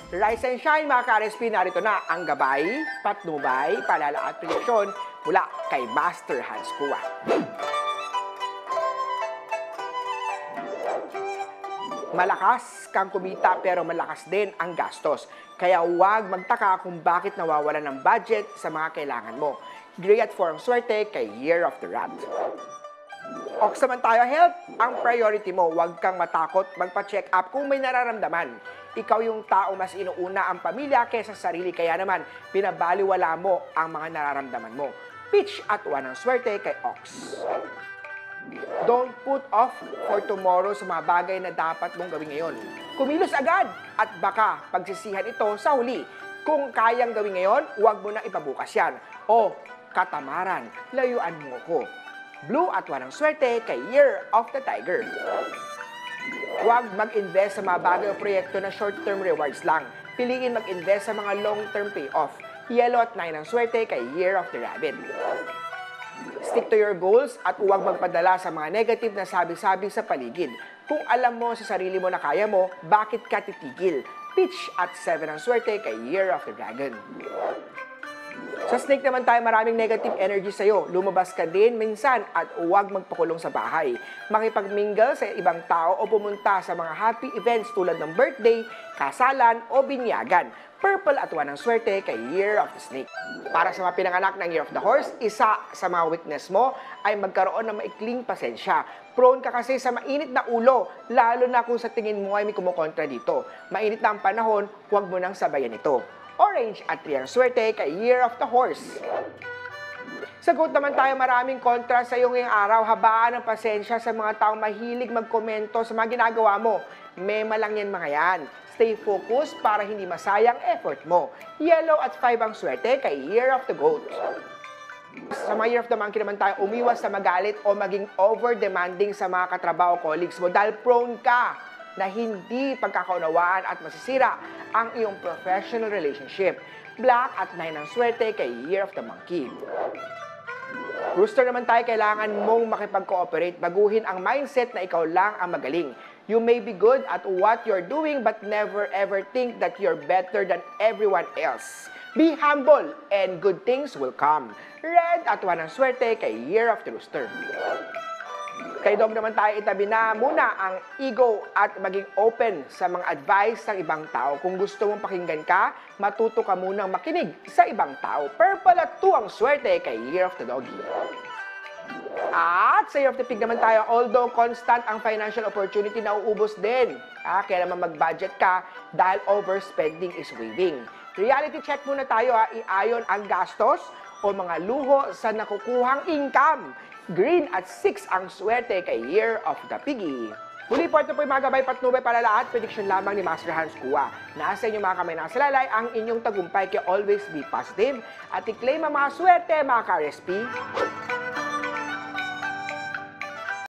Rise and shine mga ka-RSP, narito na ang gabay, patnubay, paalala at prediksyon mula kay Master Hans Kua. Malakas kang kumita pero malakas din ang gastos. Kaya huwag magtaka kung bakit nawawalan ng budget sa mga kailangan mo. Gray at 4 ang swerte kay Year of the Rat. Ox naman tayo, health ang priority mo. Huwag kang matakot magpa-check up kung may nararamdaman. Ikaw yung tao mas inuuna ang pamilya kaysa sarili. Kaya naman, pinabaliwala mo ang mga nararamdaman mo. Pitch at 1 ang swerte kay Ox. Don't put off for tomorrow sa mga bagay na dapat mong gawin ngayon. Kumilos agad at baka pagsisihan ito sa huli. Kung kayang gawin ngayon, huwag mo na ipabukas yan. O, katamaran, layuan mo ko. Blue at 1 ang swerte kay Year of the Tiger. Huwag mag-invest sa mga bagay o proyekto na short-term rewards lang. Piliin mag-invest sa mga long-term payoff. Yellow at 9 ang swerte kay Year of the Rabbit. Stick to your goals at huwag magpadala sa mga negative na sabi-sabi sa paligid. Kung alam mo sa sarili mo na kaya mo, bakit ka titigil? Pitch at 7 ang swerte kay Year of the Dragon. Sa snake naman tayo, maraming negative energy sa'yo. Lumabas ka din minsan at huwag magpakulong sa bahay. Makipag-mingle sa ibang tao o pumunta sa mga happy events tulad ng birthday, kasalan o binyagan. Purple at 1 ang swerte kay Year of the Snake. Para sa mga pinanganak ng Year of the Horse, isa sa mga weakness mo ay magkaroon ng maikling pasensya. Prone ka kasi sa mainit na ulo, lalo na kung sa tingin mo ay may kumukontra dito. Mainit na ang panahon, huwag mo nang sabayan ito. Orange at 3 ang swerte kay Year of the Horse. Sagot naman tayo, maraming kontra sa iyo ngayong araw. Habaan ng pasensya sa mga taong mahilig magkomento sa mga ginagawa mo. Mema lang yan mga yan. Stay focused para hindi masayang effort mo. Yellow at 5 ang swerte kay Year of the Goat. Sa mga Year of the Monkey naman tayo, umiwas sa magalit o maging over-demanding sa mga katrabaho colleagues mo dahil prone ka na hindi pagkakaunawaan at masisira ang iyong professional relationship. Black at 9 ang swerte kay Year of the Monkey. Rooster naman tayo, kailangan mong makipag-cooperate. Baguhin ang mindset na ikaw lang ang magaling. You may be good at what you're doing but never ever think that you're better than everyone else. Be humble and good things will come. Red at 1 ang swerte kay Year of the Rooster. Kay Dog naman tayo, itabi na muna ang ego at maging open sa mga advice ng ibang tao. Kung gusto mong pakinggan ka, matuto ka munang makinig sa ibang tao. Purple at 2 ang swerte kay Year of the Doggy. At sa Year of the Pig naman tayo, although constant ang financial opportunity, nauubos din. Kaya naman mag-budget ka dahil overspending is waving. Reality check muna tayo, iayon ang gastos o mga luho sa nakukuhang income. Green at 6 ang swerte kay Year of the Piggy. Muli po, ito po yung mga gabay patnubay para lahat. Prediction lamang ni Master Hans Kua. Nasa inyong mga kamay nakasalalay ang inyong tagumpay, kaya always be positive. At i-claim ang mga swerte mga ka-RSP.